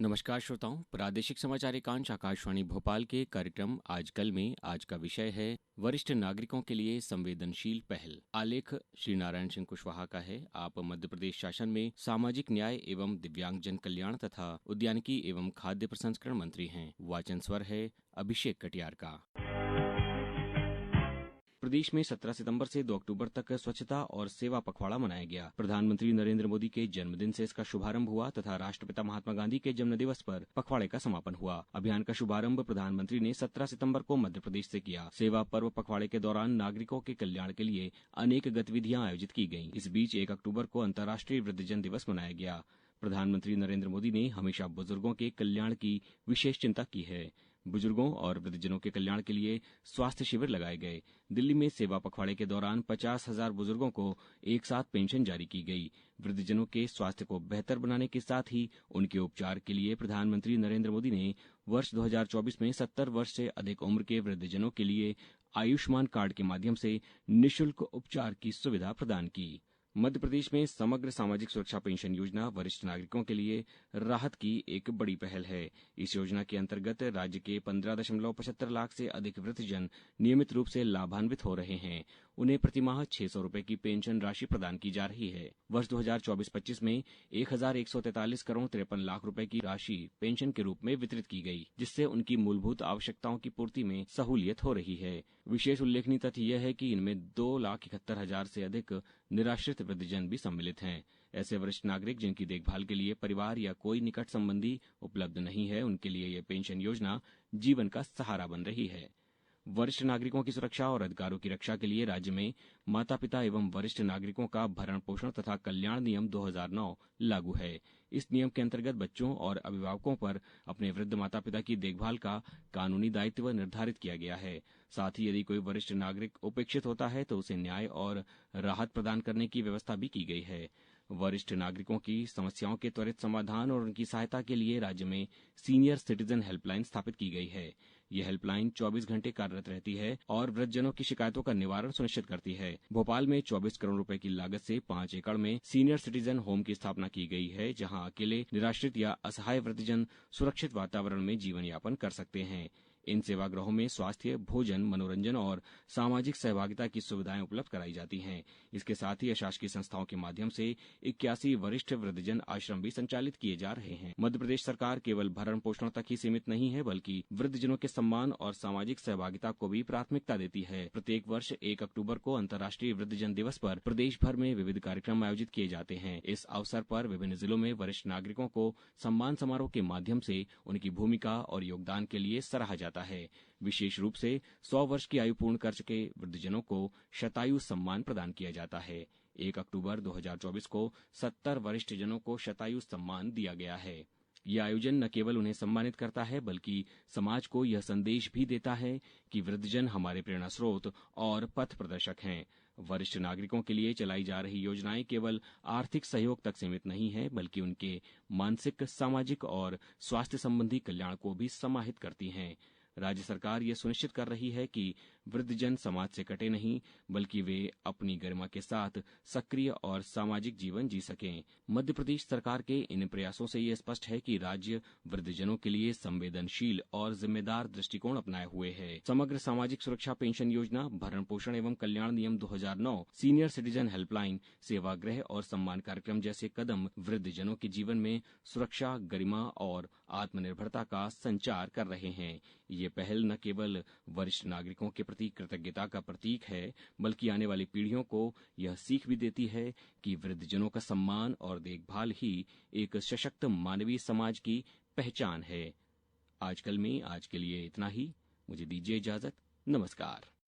नमस्कार श्रोताओं, प्रादेशिक समाचार एकांश आकाशवाणी भोपाल के कार्यक्रम आजकल में आज का विषय है वरिष्ठ नागरिकों के लिए संवेदनशील पहल। आलेख श्री नारायण सिंह कुशवाहा का है। आप मध्य प्रदेश शासन में सामाजिक न्याय एवं दिव्यांगजन कल्याण तथा उद्यानिकी एवं खाद्य प्रसंस्करण मंत्री हैं। वाचन स्वर है अभिषेक कटियार का। प्रदेश में 17 सितंबर से 2 अक्टूबर तक स्वच्छता और सेवा पखवाड़ा मनाया गया। प्रधानमंत्री नरेंद्र मोदी के जन्मदिन से इसका शुभारंभ हुआ तथा राष्ट्रपिता महात्मा गांधी के जन्म दिवस पर पखवाड़े का समापन हुआ। अभियान का शुभारंभ प्रधानमंत्री ने 17 सितंबर को मध्य प्रदेश से किया। सेवा पर्व पखवाड़े के दौरान नागरिकों के कल्याण के लिए अनेक गतिविधियां आयोजित की गयी। इस बीच 1 अक्टूबर को अंतर्राष्ट्रीय वृद्धजन दिवस मनाया गया। प्रधानमंत्री नरेंद्र मोदी ने हमेशा बुजुर्गों के कल्याण की विशेष चिंता की है। बुजुर्गों और वृद्धजनों के कल्याण के लिए स्वास्थ्य शिविर लगाए गए। दिल्ली में सेवा पखवाड़े के दौरान 50,000 बुजुर्गों को एक साथ पेंशन जारी की गई। वृद्धजनों के स्वास्थ्य को बेहतर बनाने के साथ ही उनके उपचार के लिए प्रधानमंत्री नरेंद्र मोदी ने वर्ष 2024 में 70 वर्ष से अधिक उम्र के वृद्धजनों के लिए आयुष्मान कार्ड के माध्यम से निःशुल्क उपचार की सुविधा प्रदान की। मध्य प्रदेश में समग्र सामाजिक सुरक्षा पेंशन योजना वरिष्ठ नागरिकों के लिए राहत की एक बड़ी पहल है। इस योजना के अंतर्गत राज्य के 15.75 लाख से अधिक वृद्धजन नियमित रूप से लाभान्वित हो रहे हैं। उन्हें प्रतिमाह 600 रूपये की पेंशन राशि प्रदान की जा रही है। वर्ष 2024-25 में 1,143 करोड़ 53 लाख रुपए की राशि पेंशन के रूप में वितरित की गई, जिससे उनकी मूलभूत आवश्यकताओं की पूर्ति में सहूलियत हो रही है। विशेष उल्लेखनीय तथ्य यह है कि इनमें 2,71,000 से अधिक निराश्रित वृद्धजन भी सम्मिलित हैं। ऐसे वरिष्ठ नागरिक जिनकी देखभाल के लिए परिवार या कोई निकट संबंधी उपलब्ध नहीं है, उनके लिए यह पेंशन योजना जीवन का सहारा बन रही है। वरिष्ठ नागरिकों की सुरक्षा और अधिकारों की रक्षा के लिए राज्य में माता पिता एवं वरिष्ठ नागरिकों का भरण पोषण तथा कल्याण नियम 2009 लागू है। इस नियम के अंतर्गत बच्चों और अभिभावकों पर अपने वृद्ध माता पिता की देखभाल का कानूनी दायित्व निर्धारित किया गया है। साथ ही यदि कोई वरिष्ठ नागरिक उपेक्षित होता है तो उसे न्याय और राहत प्रदान करने की व्यवस्था भी की गई है। वरिष्ठ नागरिकों की समस्याओं के त्वरित समाधान और उनकी सहायता के लिए राज्य में सीनियर सिटीजन हेल्पलाइन स्थापित की गई है। यह हेल्पलाइन 24 घंटे कार्यरत रहती है और वृद्धजनों की शिकायतों का निवारण सुनिश्चित करती है। भोपाल में 24 करोड़ रुपए की लागत से 5 एकड़ में सीनियर सिटीजन होम की स्थापना की गई है, जहां अकेले, निराश्रित या असहाय वृद्धजन सुरक्षित वातावरण में जीवन यापन कर सकते हैं। इन सेवागृहों में स्वास्थ्य, भोजन, मनोरंजन और सामाजिक सहभागिता की सुविधाएं उपलब्ध कराई जाती हैं। इसके साथ ही अशासकीय संस्थाओं के माध्यम से 81 वरिष्ठ वृद्धजन आश्रम भी संचालित किए जा रहे हैं। मध्य प्रदेश सरकार केवल भरण पोषण तक ही सीमित नहीं है, बल्कि वृद्धजनों के सम्मान और सामाजिक सहभागिता को भी प्राथमिकता देती है। प्रत्येक वर्ष 1 अक्टूबर को अंतर्राष्ट्रीय वृद्धजन दिवस पर प्रदेश भर में विविध कार्यक्रम आयोजित किए जाते हैं। इस अवसर पर विभिन्न जिलों में वरिष्ठ नागरिकों को सम्मान समारोह के माध्यम से उनकी भूमिका और योगदान के लिए सराहा जाता है। विशेष रूप से 100 वर्ष की आयु पूर्ण कर चुके वृद्धजनों को शतायु सम्मान प्रदान किया जाता है। 1 अक्टूबर 2024 को 70 वरिष्ठ जनों को शतायु सम्मान दिया गया है। यह आयोजन न केवल उन्हें सम्मानित करता है, बल्कि समाज को यह संदेश भी देता है कि वृद्धजन हमारे प्रेरणा स्रोत और पथ प्रदर्शक हैं। वरिष्ठ नागरिकों के लिए चलाई जा रही योजनाएं केवल आर्थिक सहयोग तक सीमित नहीं है, बल्कि उनके मानसिक, सामाजिक और स्वास्थ्य संबंधी कल्याण को भी समाहित करती हैं। राज्य सरकार ये सुनिश्चित कर रही है कि वृद्धजन समाज से कटे नहीं, बल्कि वे अपनी गरिमा के साथ सक्रिय और सामाजिक जीवन जी सकें। मध्य प्रदेश सरकार के इन प्रयासों से ये स्पष्ट है कि राज्य वृद्धजनों के लिए संवेदनशील और जिम्मेदार दृष्टिकोण अपनाए हुए है। समग्र सामाजिक सुरक्षा पेंशन योजना, भरण पोषण एवं कल्याण नियम 2009, सीनियर सिटीजन हेल्पलाइन, सेवागृह और सम्मान कार्यक्रम जैसे कदम वृद्धजनों के जीवन में सुरक्षा, गरिमा और आत्मनिर्भरता का संचार कर रहे हैं। ये पहल न केवल वरिष्ठ नागरिकों के प्रति कृतज्ञता का प्रतीक है, बल्कि आने वाली पीढ़ियों को यह सीख भी देती है कि वृद्धजनों का सम्मान और देखभाल ही एक सशक्त मानवीय समाज की पहचान है। आजकल में आज के लिए इतना ही। मुझे दीजिए इजाजत। नमस्कार।